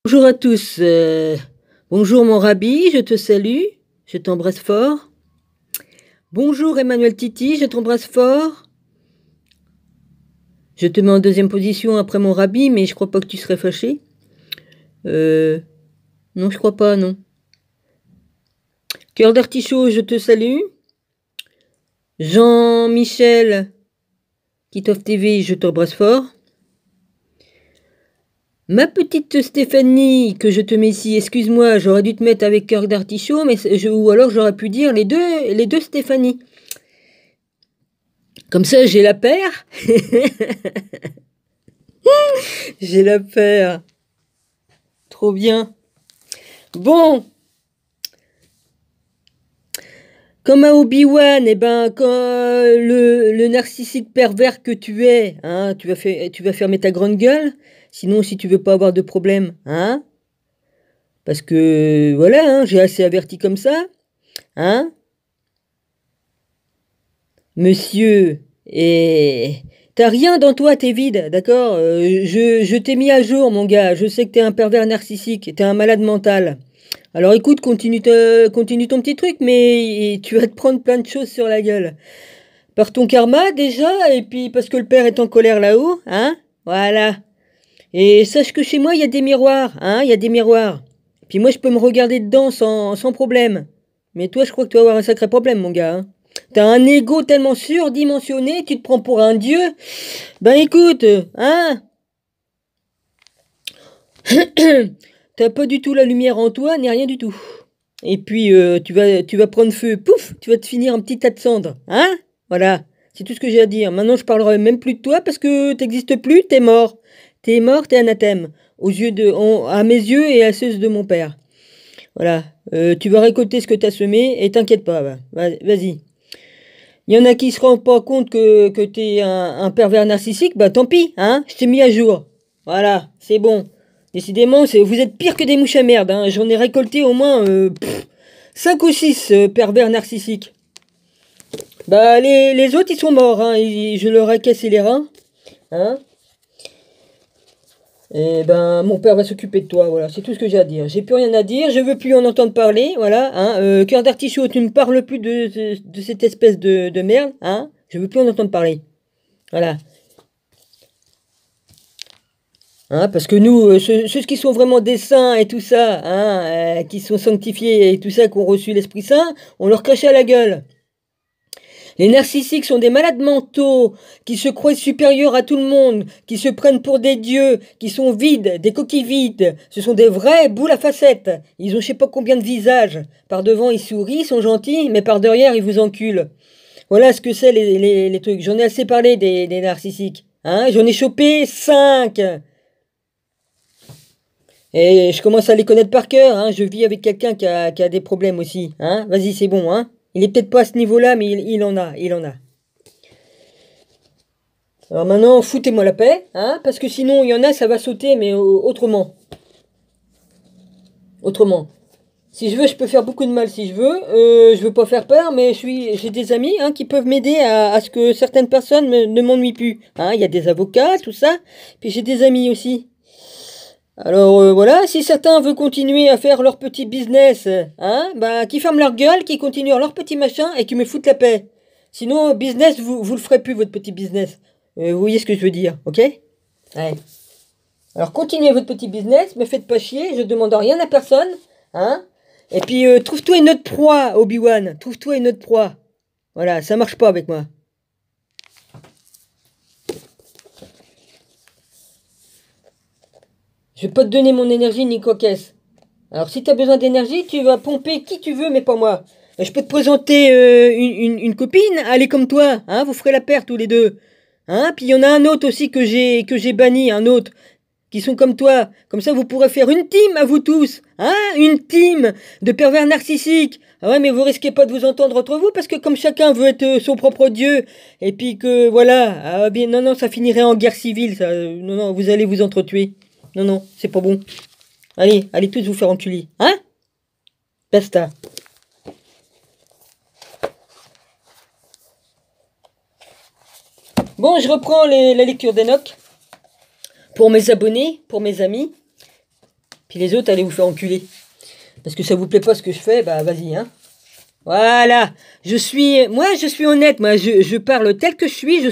Bonjour à tous. Bonjour mon rabbi, je te salue, je t'embrasse fort. Bonjour Emmanuel Titi, je t'embrasse fort. Je te mets en deuxième position après mon rabbi, mais je crois pas que tu serais fâché. Non, je crois pas, non. Cœur d'artichaut, je te salue. Jean-Michel, Kitov TV, je t'embrasse fort. Ma petite Stéphanie, que je te mets ici, excuse-moi, j'aurais dû te mettre avec cœur d'artichaut, mais ou alors j'aurais pu dire les deux Stéphanie. Comme ça, j'ai la paire. J'ai la paire. Trop bien. Bon. Comme à Obi-Wan, quand le narcissique pervers que tu es, hein, tu vas fermer ta grande gueule. Sinon, si tu veux pas avoir de problème, hein. Parce que, voilà, hein, j'ai assez averti comme ça. Hein. Monsieur, et t'as rien dans toi, t'es vide, d'accord. Je t'ai mis à jour, mon gars. Je sais que t'es un pervers narcissique, t'es un malade mental. Alors écoute, continue ton petit truc, mais tu vas te prendre plein de choses sur la gueule. Par ton karma, déjà, et puis parce que le père est en colère là-haut, hein. Voilà. Et sache que chez moi, il y a des miroirs, hein, il y a des miroirs. Puis moi, je peux me regarder dedans sans problème. Mais toi, je crois que tu vas avoir un sacré problème, mon gars, hein. T'as un ego tellement surdimensionné, tu te prends pour un dieu. Ben écoute, hein. T'as pas du tout la lumière en toi, ni rien du tout. Et puis tu vas prendre feu, pouf, tu vas te finir un petit tas de cendres, hein. Voilà, c'est tout ce que j'ai à dire. Maintenant, je parlerai même plus de toi parce que t'existes plus, t'es mort. T'es mort, t'es anathème, à mes yeux et à ceux de mon père. Voilà, tu vas récolter ce que t'as semé et t'inquiète pas, vas-y. Il y en a qui se rendent pas compte que t'es un pervers narcissique, bah tant pis, hein, je t'ai mis à jour. Voilà, c'est bon. Décidément, vous êtes pire que des mouches à merde, hein. J'en ai récolté au moins 5 ou 6 pervers narcissiques. Bah les autres ils sont morts, hein, je leur ai cassé les reins. Hein. Et ben mon père va s'occuper de toi, voilà, c'est tout ce que j'ai à dire. J'ai plus rien à dire, je veux plus en entendre parler, voilà, hein. Cœur d'artichaut, tu ne parles plus de cette espèce de merde, hein. Je veux plus en entendre parler. Voilà. Hein, parce que nous, ceux qui sont vraiment des saints et tout ça, hein, qui sont sanctifiés et tout ça, qui ont reçu l'Esprit Saint, on leur crachait à la gueule. Les narcissiques sont des malades mentaux, qui se croient supérieurs à tout le monde, qui se prennent pour des dieux, qui sont vides, des coquilles vides. Ce sont des vrais boules à facettes. Ils ont je sais pas combien de visages. Par devant, ils sourient, ils sont gentils, mais par derrière, ils vous enculent. Voilà ce que c'est les trucs. J'en ai assez parlé des narcissiques. Hein, j'en ai chopé 5. Et je commence à les connaître par cœur, hein. Je vis avec quelqu'un qui a des problèmes aussi, hein. Vas-y, c'est bon, hein. Il est peut-être pas à ce niveau-là, mais il en a, il en a. Alors maintenant, foutez-moi la paix, hein, parce que sinon, il y en a, ça va sauter, mais autrement. Autrement. Si je veux, je peux faire beaucoup de mal si je veux. Je veux pas faire peur, mais j'ai des amis, hein, qui peuvent m'aider à ce que certaines personnes ne m'ennuient plus. Hein, il y a des avocats, tout ça. Puis j'ai des amis aussi. Alors voilà, si certains veulent continuer à faire leur petit business, hein, bah qui ferment leur gueule, qui continuent leur petit machin et qui me foutent la paix. Sinon, business, vous le ferez plus votre petit business. Vous voyez ce que je veux dire, ok? Ouais. Alors continuez votre petit business, me faites pas chier, je demande rien à personne, hein. Et puis trouve-toi une autre proie, Obi-Wan, trouve-toi une autre proie. Voilà, ça marche pas avec moi. Je vais pas te donner mon énergie ni cocaisse. Alors si tu as besoin d'énergie, tu vas pomper qui tu veux, mais pas moi. Je peux te présenter une copine, elle est comme toi, hein, vous ferez la paire tous les deux. Hein, puis il y en a un autre aussi que j'ai banni, un autre, qui sont comme toi. Comme ça, vous pourrez faire une team à vous tous. Hein, une team de pervers narcissiques. Ah ouais, mais vous risquez pas de vous entendre entre vous, parce que comme chacun veut être son propre dieu, et puis que, voilà, ah, bien, non, non, ça finirait en guerre civile, ça. Non, non, vous allez vous entretuer. Non, non, c'est pas bon. Allez, allez tous vous faire enculer. Hein? Basta. Bon, je reprends la lecture d'Enoch. Pour mes abonnés, pour mes amis. Puis les autres, allez vous faire enculer. Parce que ça vous plaît pas ce que je fais, bah vas-y, hein. Voilà. Moi, je suis honnête, moi, je parle tel que je suis,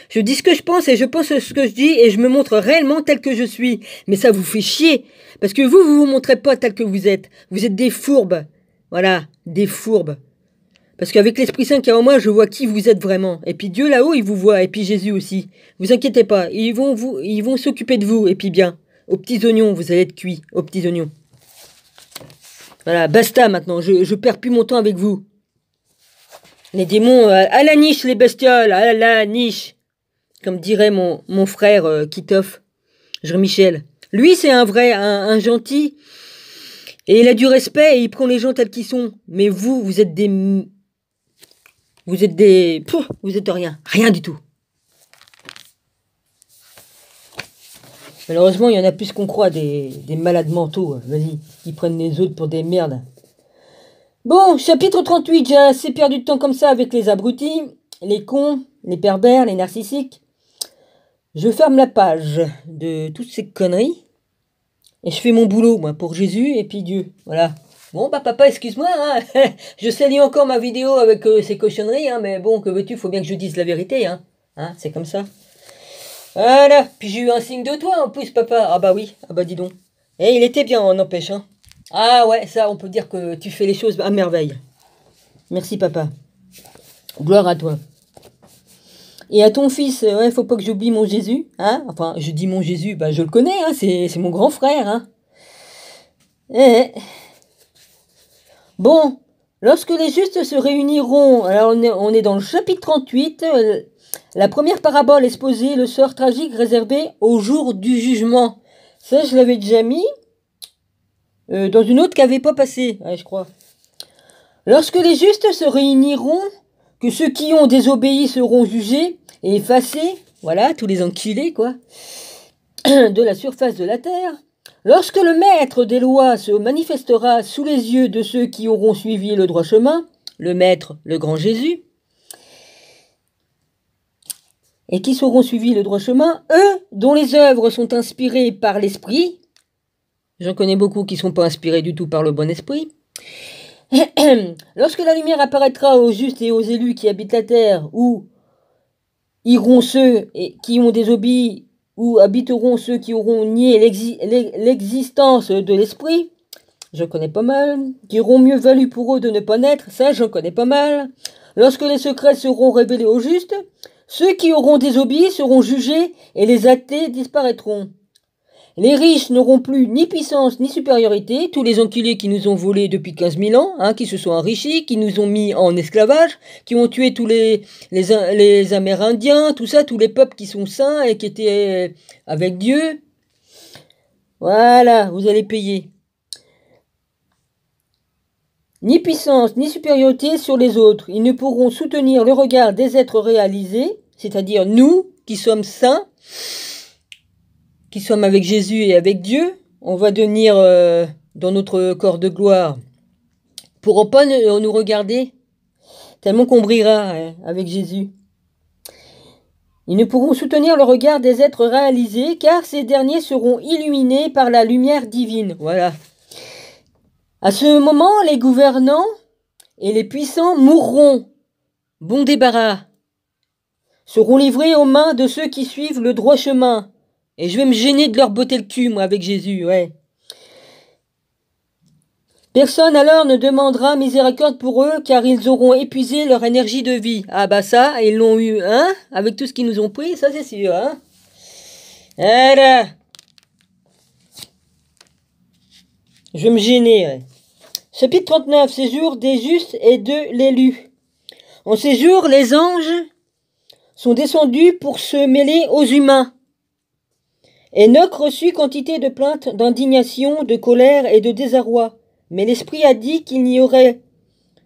je dis ce que je pense et je pense ce que je dis et je me montre réellement tel que je suis. Mais ça vous fait chier. Parce que vous vous montrez pas tel que vous êtes. Vous êtes des fourbes. Voilà, des fourbes. Parce qu'avec l'Esprit Saint qui est en moi, je vois qui vous êtes vraiment. Et puis Dieu là-haut, il vous voit. Et puis Jésus aussi. Vous inquiétez pas. Ils vont s'occuper de vous. Et puis bien, aux petits oignons, vous allez être cuits. Aux petits oignons. Voilà, basta maintenant. Je perds plus mon temps avec vous. Les démons, à la niche, les bestioles. À la niche. Comme dirait mon frère Kitov, Jean-Michel. Lui, c'est un vrai, un gentil. Et il a du respect et il prend les gens tels qu'ils sont. Mais vous, vous êtes des... Vous êtes des... Pouf, vous êtes rien. Rien du tout. Malheureusement, il y en a plus qu'on croit, des malades mentaux. Vas-y, ils prennent les autres pour des merdes. Bon, chapitre 38, j'ai assez perdu de temps comme ça avec les abrutis, les cons, les pervers, les narcissiques. Je ferme la page de toutes ces conneries. Et je fais mon boulot, moi, pour Jésus et puis Dieu. Voilà. Bon, bah papa, excuse-moi, hein. Je salis encore ma vidéo avec ces cochonneries, hein, mais bon, que veux-tu, faut bien que je dise la vérité, hein. Hein, c'est comme ça. Voilà, puis j'ai eu un signe de toi en plus, papa. Ah bah oui, ah bah dis donc. Et il était bien, on n'empêche, hein. Ah ouais, ça, on peut dire que tu fais les choses à merveille. Merci, papa. Gloire à toi. Et à ton fils, ouais, faut pas que j'oublie mon Jésus, hein. Enfin, je dis mon Jésus, bah je le connais, hein, c'est mon grand frère, hein. Eh. Bon, lorsque les justes se réuniront, alors on est dans le chapitre 38, la première parabole exposée, le sort tragique réservé au jour du jugement. Ça, je l'avais déjà mis dans une autre qui n'avait pas passé, ouais, je crois. Lorsque les justes se réuniront, que ceux qui ont désobéi seront jugés et effacés, voilà, tous les enculés, quoi, de la surface de la terre. Lorsque le maître des lois se manifestera sous les yeux de ceux qui auront suivi le droit chemin, le maître, le grand Jésus, et qui sauront suivi le droit chemin, eux, dont les œuvres sont inspirées par l'esprit, j'en connais beaucoup qui ne sont pas inspirés du tout par le bon esprit, lorsque la lumière apparaîtra aux justes et aux élus qui habitent la terre, où iront ceux qui ont désobéi, où habiteront ceux qui auront nié l'existence de l'esprit, j'en connais pas mal, qui auront mieux valu pour eux de ne pas naître, ça j'en connais pas mal. Lorsque les secrets seront révélés aux justes, ceux qui auront désobéi seront jugés et les athées disparaîtront. Les riches n'auront plus ni puissance ni supériorité, tous les enculés qui nous ont volés depuis 15 000 ans, hein, qui se sont enrichis, qui nous ont mis en esclavage, qui ont tué tous les Amérindiens, tout ça, tous les peuples qui sont saints et qui étaient avec Dieu. Voilà, vous allez payer. Ni puissance ni supériorité sur les autres, ils ne pourront soutenir le regard des êtres réalisés, c'est-à-dire nous qui sommes saints, qui sommes avec Jésus et avec Dieu, on va devenir dans notre corps de gloire. Pourront pas nous regarder, tellement qu'on brillera hein, avec Jésus. Ils ne pourront soutenir le regard des êtres réalisés, car ces derniers seront illuminés par la lumière divine. Voilà. À ce moment, les gouvernants et les puissants mourront. Bon débarras. Seront livrés aux mains de ceux qui suivent le droit chemin. Et je vais me gêner de leur botter le cul, moi, avec Jésus, ouais. Personne alors ne demandera miséricorde pour eux, car ils auront épuisé leur énergie de vie. Ah bah ça, ils l'ont eu, hein, avec tout ce qu'ils nous ont pris, ça c'est sûr, hein. Voilà. Je vais me gêner, ouais. Chapitre 39, séjour des justes et de l'élu. En ces jours, les anges sont descendus pour se mêler aux humains. Enoch reçut quantité de plaintes, d'indignation, de colère et de désarroi. Mais l'Esprit a dit qu'il n'y aurait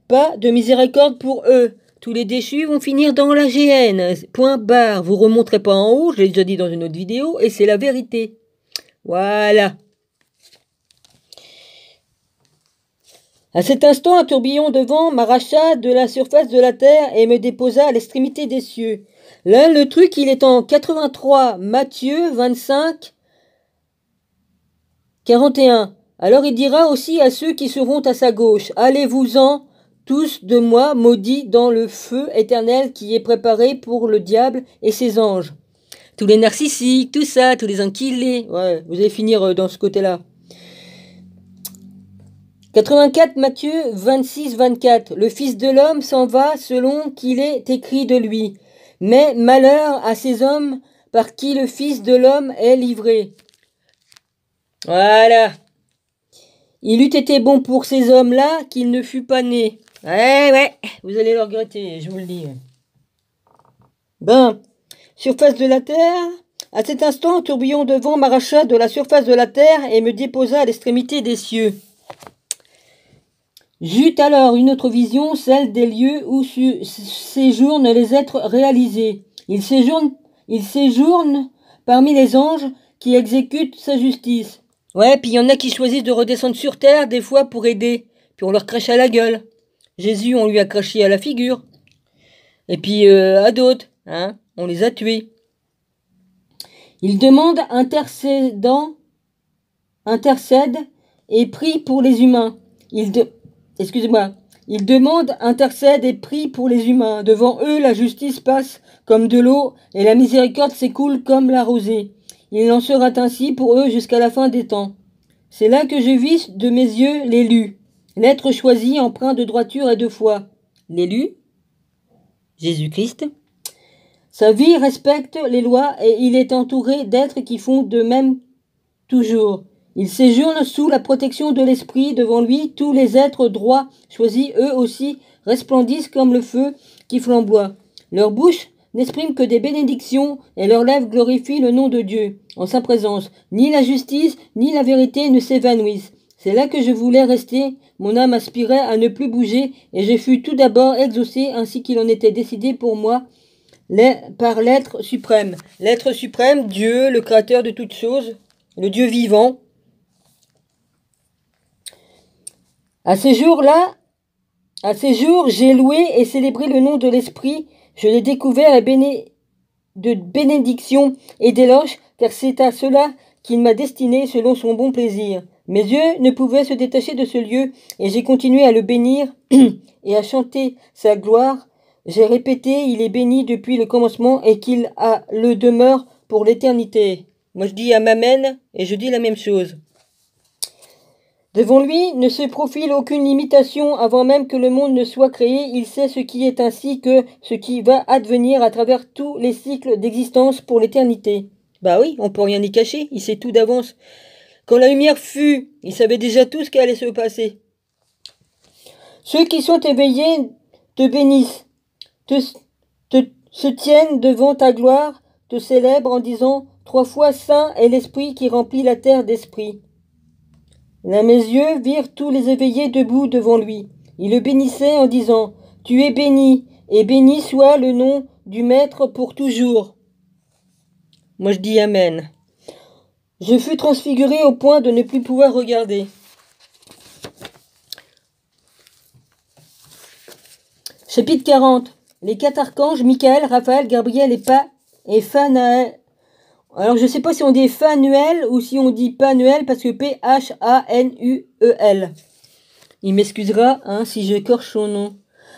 pas de miséricorde pour eux. Tous les déchus vont finir dans la géhenne. Point barre. Vous remonterez pas en haut, je l'ai déjà dit dans une autre vidéo, et c'est la vérité. Voilà. À cet instant, un tourbillon de vent m'arracha de la surface de la terre et me déposa à l'extrémité des cieux. Là, le truc, il est en 83, Matthieu 25, 41. Alors il dira aussi à ceux qui seront à sa gauche, allez-vous-en tous de moi, maudits dans le feu éternel qui est préparé pour le diable et ses anges. Tous les narcissiques, tout ça, tous les enculés. Ouais, vous allez finir dans ce côté-là. 84 Matthieu 26-24. Le Fils de l'homme s'en va selon qu'il est écrit de lui. Mais malheur à ces hommes par qui le Fils de l'homme est livré. Voilà. Il eût été bon pour ces hommes-là qu'il ne fût pas né. Ouais, vous allez le regretter, je vous le dis. Ben, surface de la terre. À cet instant, un tourbillon de vent m'arracha de la surface de la terre et me déposa à l'extrémité des cieux. J'eus alors une autre vision, celle des lieux où séjournent les êtres réalisés. Ils séjournent parmi les anges qui exécutent sa justice. Ouais, puis il y en a qui choisissent de redescendre sur terre des fois pour aider. Puis on leur crache à la gueule. Jésus, on lui a craché à la figure. Et puis à d'autres, hein, on les a tués. Il demande intercède et prie pour les humains. Il demande, intercède et prie pour les humains. Devant eux, la justice passe comme de l'eau et la miséricorde s'écoule comme la rosée. Il en sera ainsi pour eux jusqu'à la fin des temps. C'est là que je vis de mes yeux l'élu, l'être choisi empreint de droiture et de foi. L'élu, Jésus-Christ. Sa vie respecte les lois et il est entouré d'êtres qui font de même toujours. Il séjourne sous la protection de l'esprit. Devant lui, tous les êtres droits choisis, eux aussi, resplendissent comme le feu qui flamboie. Leur bouche n'exprime que des bénédictions et leurs lèvres glorifient le nom de Dieu. En sa présence, ni la justice ni la vérité ne s'évanouissent. C'est là que je voulais rester. Mon âme aspirait à ne plus bouger et je fus tout d'abord exaucé ainsi qu'il en était décidé pour moi par l'être suprême. L'être suprême, Dieu, le créateur de toutes choses, le Dieu vivant. À ces jours, j'ai loué et célébré le nom de l'Esprit. Je l'ai découvert de bénédiction et d'éloge, car c'est à cela qu'il m'a destiné selon son bon plaisir. Mes yeux ne pouvaient se détacher de ce lieu, et j'ai continué à le bénir et à chanter sa gloire. J'ai répété, il est béni depuis le commencement et qu'il a le demeure pour l'éternité. Moi je dis Amen et je dis la même chose. Devant lui ne se profile aucune limitation avant même que le monde ne soit créé. Il sait ce qui est ainsi que ce qui va advenir à travers tous les cycles d'existence pour l'éternité. Bah oui, on peut rien y cacher, il sait tout d'avance. Quand la lumière fut, il savait déjà tout ce qui allait se passer. Ceux qui sont éveillés te bénissent, se tiennent devant ta gloire, te célèbrent en disant « 3 fois saint est l'esprit qui remplit la terre d'esprit ». Là mes yeux virent tous les éveillés debout devant lui. Ils le bénissaient en disant « Tu es béni, et béni soit le nom du Maître pour toujours. » Moi je dis Amen. Je fus transfiguré au point de ne plus pouvoir regarder. Chapitre 40. Les 4 archanges, Michael, Raphaël, Gabriel et Phanuel. Alors je ne sais pas si on dit Phanuel ou si on dit Panuel parce que P-H-A-N-U-E-L. Il m'excusera si je écorche son nom.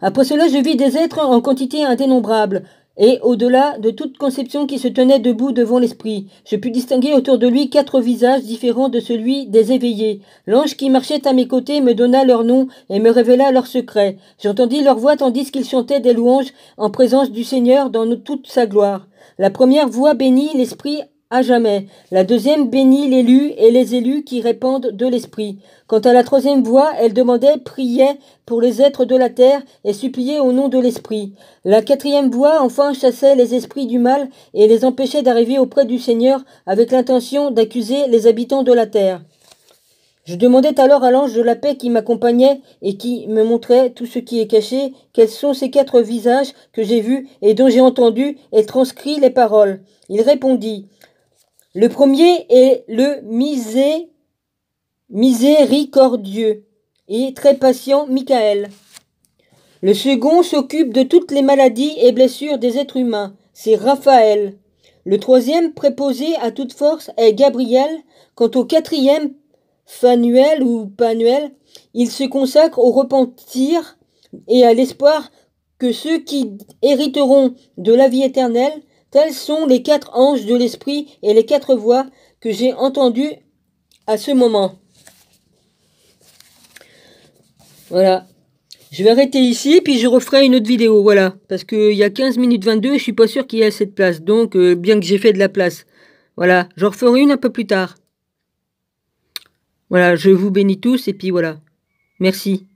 Après cela, je vis des êtres en quantité indénombrable et au-delà de toute conception qui se tenaient debout devant l'esprit. Je pus distinguer autour de lui 4 visages différents de celui des éveillés. L'ange qui marchait à mes côtés me donna leur nom et me révéla leurs secrets. J'entendis leur voix tandis qu'ils chantaient des louanges en présence du Seigneur dans toute sa gloire. La première voix bénit l'esprit à jamais. La deuxième bénit l'élu et les élus qui répandent de l'esprit. Quant à la troisième voix, elle demandait, priait pour les êtres de la terre et suppliait au nom de l'esprit. La quatrième voix, enfin, chassait les esprits du mal et les empêchait d'arriver auprès du Seigneur avec l'intention d'accuser les habitants de la terre. Je demandais alors à l'ange de la paix qui m'accompagnait et qui me montrait tout ce qui est caché, quels sont ces 4 visages que j'ai vus et dont j'ai entendu et transcrit les paroles. Il répondit, le premier est le miséricordieux et très patient Michael. Le second s'occupe de toutes les maladies et blessures des êtres humains, c'est Raphaël. Le troisième, préposé à toute force, est Gabriel. Quant au quatrième, Phanuel ou Panuel, il se consacre au repentir et à l'espoir que ceux qui hériteront de la vie éternelle, tels sont les 4 anges de l'esprit et les 4 voix que j'ai entendues à ce moment. Voilà. Je vais arrêter ici, puis je referai une autre vidéo, voilà. Parce qu'il y a 15 minutes 22, je suis pas sûr qu'il y ait assez de place. Donc, bien que j'ai fait de la place. Voilà, j'en referai une un peu plus tard. Voilà, je vous bénis tous, et puis voilà. Merci.